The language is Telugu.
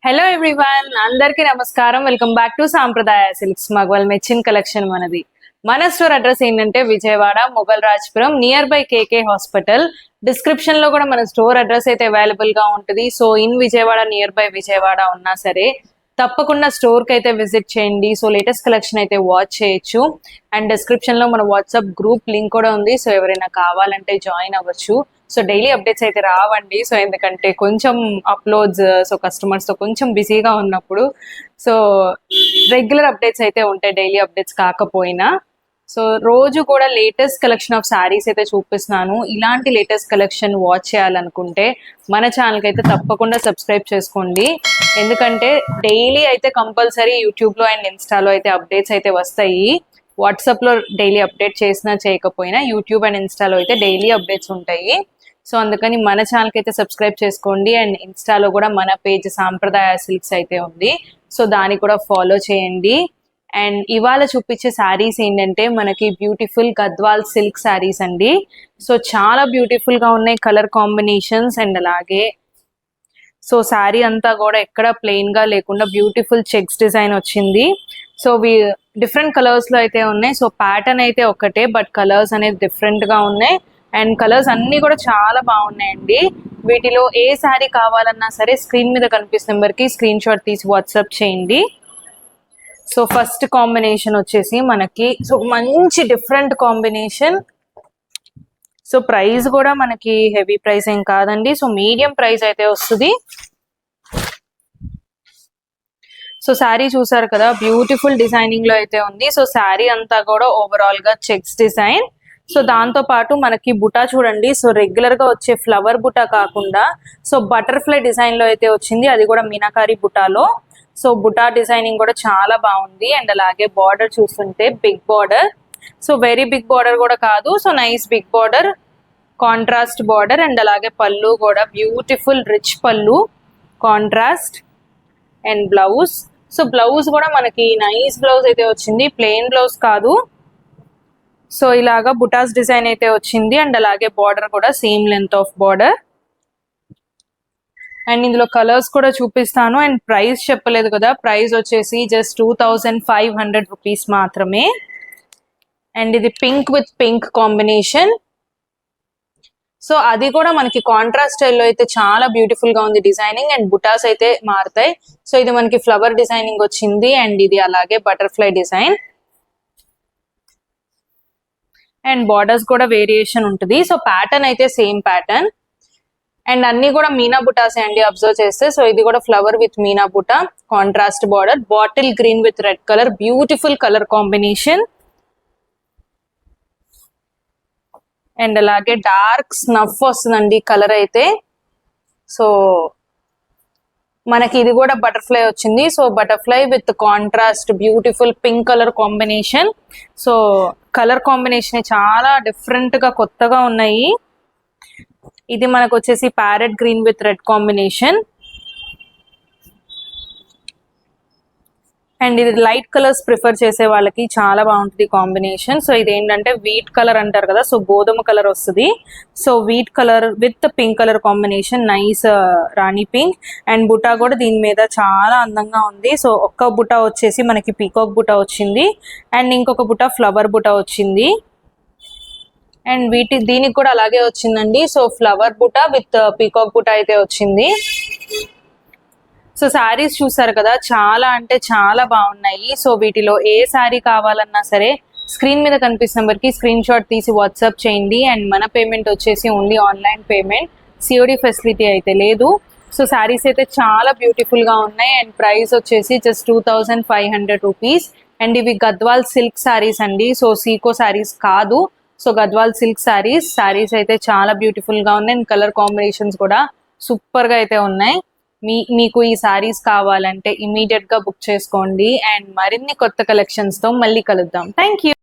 హలో ఎవ్రీవన్, అందరికీ నమస్కారం. Welcome back to Sampradaya silks. మగవాల్ మెచ్చిన్ కలెక్షన్ మనది. మన స్టోర్ అడ్రస్ ఏంటంటే Vijayawada Mogal Rajpuram, near by KK hospital. Description లో కూడా మన స్టోర్ అడ్రస్ అయితే అవైలబుల్ గా ఉంటుంది. So in Vijayawada, near by Vijayawada ఉన్నా సరే తప్పకుండా స్టోర్ కి అయితే విజిట్ చేయండి. సో లేటెస్ట్ కలెక్షన్ అయితే వాచ్ చేయొచ్చు. అండ్ డిస్క్రిప్షన్ లో మన వాట్సాప్ గ్రూప్ లింక్ కూడా ఉంది. సో ఎవరైనా కావాలంటే జాయిన్ అవ్వచ్చు. సో డైలీ అప్డేట్స్ అయితే రావండి. సో ఎందుకంటే కొంచెం అప్లోడ్స్, సో కస్టమర్స్ తో కొంచెం బిజీగా ఉన్నప్పుడు సో రెగ్యులర్ అప్డేట్స్ అయితే ఉంటాయి, డైలీ అప్డేట్స్ కాకపోయినా. సో రోజు కూడా లేటెస్ట్ కలెక్షన్ ఆఫ్ శారీస్ అయితే చూపిస్తున్నాను. ఇలాంటి లేటెస్ట్ కలెక్షన్ వాచ్ చేయాలనుకుంటే మన ఛానల్కి అయితే తప్పకుండా సబ్స్క్రైబ్ చేసుకోండి. ఎందుకంటే డైలీ అయితే కంపల్సరీ యూట్యూబ్లో అండ్ ఇన్స్టాలో అయితే అప్డేట్స్ అయితే వస్తాయి. వాట్సాప్లో డైలీ అప్డేట్ చేసినా చేయకపోయినా యూట్యూబ్ అండ్ ఇన్స్టాలో అయితే డైలీ అప్డేట్స్ ఉంటాయి. సో అందుకని మన ఛానల్కి అయితే సబ్స్క్రైబ్ చేసుకోండి. అండ్ ఇన్స్టాలో కూడా మన పేజ్ సాంప్రదాయ సిల్క్స్ అయితే ఉంది. సో దాన్ని కూడా ఫాలో చేయండి. అండ్ ఇవాళ చూపించే శారీస్ ఏంటంటే మనకి బ్యూటిఫుల్ గద్వాల్ సిల్క్ శారీస్ అండి. సో చాలా బ్యూటిఫుల్ గా ఉన్నాయి కలర్ కాంబినేషన్స్. అండ్ అలాగే సో శారీ అంతా కూడా ఎక్కడ ప్లెయిన్ గా లేకుండా బ్యూటిఫుల్ చెక్స్ డిజైన్ వచ్చింది. సో డిఫరెంట్ కలర్స్ లో అయితే ఉన్నాయి. సో ప్యాటర్న్ అయితే ఒకటే, బట్ కలర్స్ అనేది డిఫరెంట్ గా ఉన్నాయి. అండ్ కలర్స్ అన్ని కూడా చాలా బాగున్నాయండి. వీటిలో ఏ శారీ కావాలన్నా సరే స్క్రీన్ మీద కనిపిస్తున్న నెంబర్కి స్క్రీన్ షాట్ తీసి వాట్సాప్ చేయండి. సో ఫస్ట్ కాంబినేషన్ వచ్చేసి మనకి సో మంచి డిఫరెంట్ కాంబినేషన్. సో ప్రైస్ కూడా మనకి హెవీ ప్రైస్ ఏం కాదండి. సో మీడియం ప్రైస్ అయితే వస్తుంది. సో శారీ చూసారు కదా, బ్యూటిఫుల్ డిజైనింగ్ లో అయితే ఉంది. సో శారీ అంతా కూడా ఓవరాల్ గా చెక్స్ డిజైన్. సో దాంతో పాటు మనకి బుటా చూడండి. సో రెగ్యులర్ గా వచ్చే ఫ్లవర్ బుటా కాకుండా సో బటర్ఫ్లై డిజైన్ లో అయితే వచ్చింది, అది కూడా మీనాకారి బుటాలో. సో బుటా డిజైనింగ్ కూడా చాలా బాగుంది. అండ్ అలాగే బార్డర్ చూస్తుంటే big border, so very big border కూడా కాదు, so nice big border, contrast border. And అలాగే పళ్ళు కూడా beautiful rich pallu, contrast. And blouse, so blouse కూడా మనకి నైస్ బ్లౌజ్ అయితే వచ్చింది, ప్లెయిన్ బ్లౌజ్ కాదు. సో ఇలాగా బుటాస్ డిజైన్ అయితే వచ్చింది. అండ్ అలాగే బార్డర్ కూడా same length of border. And ఇందులో కలర్స్ కూడా చూపిస్తాను. అండ్ ప్రైస్ చెప్పలేదు కదా, ప్రైస్ వచ్చేసి జస్ట్ 2500 రూపీస్ మాత్రమే. అండ్ ఇది pink with pink combination. So అది కూడా మనకి కాంట్రాస్ట్ స్టైల్లో అయితే చాలా బ్యూటిఫుల్ గా ఉంది డిజైనింగ్. అండ్ బుటాస్ అయితే మారుతాయి. సో ఇది మనకి ఫ్లవర్ డిజైనింగ్ వచ్చింది. అండ్ ఇది అలాగే బటర్ఫ్లై డిజైన్. అండ్ బార్డర్స్ కూడా వేరియేషన్ ఉంటుంది. సో ప్యాటర్న్ అయితే సేమ్ ప్యాటర్న్. అండ్ అన్ని కూడా మీనా బుటాసే అండి అబ్జర్వ్ చేస్తే. సో ఇది కూడా flower with meena buta, contrast border, bottle green with red colour, beautiful colour combination. And అలాగే డార్క్ స్నఫ్ వస్తుందండి కలర్ అయితే. సో మనకి ఇది కూడా బటర్ఫ్లై వచ్చింది. So butterfly with contrast beautiful pink colour combination. So colour combination చాలా డిఫరెంట్ గా కొత్తగా ఉన్నాయి. ఇది మనకు వచ్చేసి parrot green with red combination. And ఇది లైట్ కలర్స్ ప్రిఫర్ చేసే వాళ్ళకి చాలా బాగుంటుంది కాంబినేషన్. సో ఇది ఏంటంటే వీట్ కలర్ అంటారు కదా, సో గోధుమ కలర్ వస్తుంది. So wheat colour with pink colour combination, nice rani pink. And buta కూడా దీని మీద చాలా అందంగా ఉంది. సో ఒక్క బుటా వచ్చేసి మనకి పీకాక్ బుటా వచ్చింది. అండ్ ఇంకొక బుటా ఫ్లవర్ బుటా వచ్చింది. అండ్ దీనికి కూడా అలాగే వచ్చిందండి. So flower buta with peacock buta అయితే వచ్చింది. సో శారీస్ చూసారు కదా, చాలా అంటే చాలా బాగున్నాయి. సో వీటిలో ఏ శారీ కావాలన్నా సరే స్క్రీన్ మీద కనిపిస్తున్న నెంబర్కి స్క్రీన్ షాట్ తీసి వాట్సాప్ చేయండి. అండ్ మన పేమెంట్ వచ్చేసి only online payment, COD facility అయితే లేదు. సో శారీస్ అయితే చాలా బ్యూటిఫుల్ గా ఉన్నాయి. అండ్ ప్రైస్ వచ్చేసి జస్ట్ 2500 రూపీస్. అండ్ ఇవి గద్వాల్ సిల్క్ శారీస్ అండి. సో సీకో శారీస్ కాదు. సో గద్వాల్ సిల్క్ శారీస్ అయితే చాలా బ్యూటిఫుల్ గా ఉన్నాయి. అండ్ కలర్ కాంబినేషన్స్ కూడా సూపర్ గా అయితే ఉన్నాయి. మీకు ఈ శారీస్ కావాలంటే ఇమీడియట్ గా బుక్ చేసుకోండి. అండ్ మరిన్ని కొత్త కలెక్షన్స్ తో మళ్ళీ కలుద్దాం. Thank you.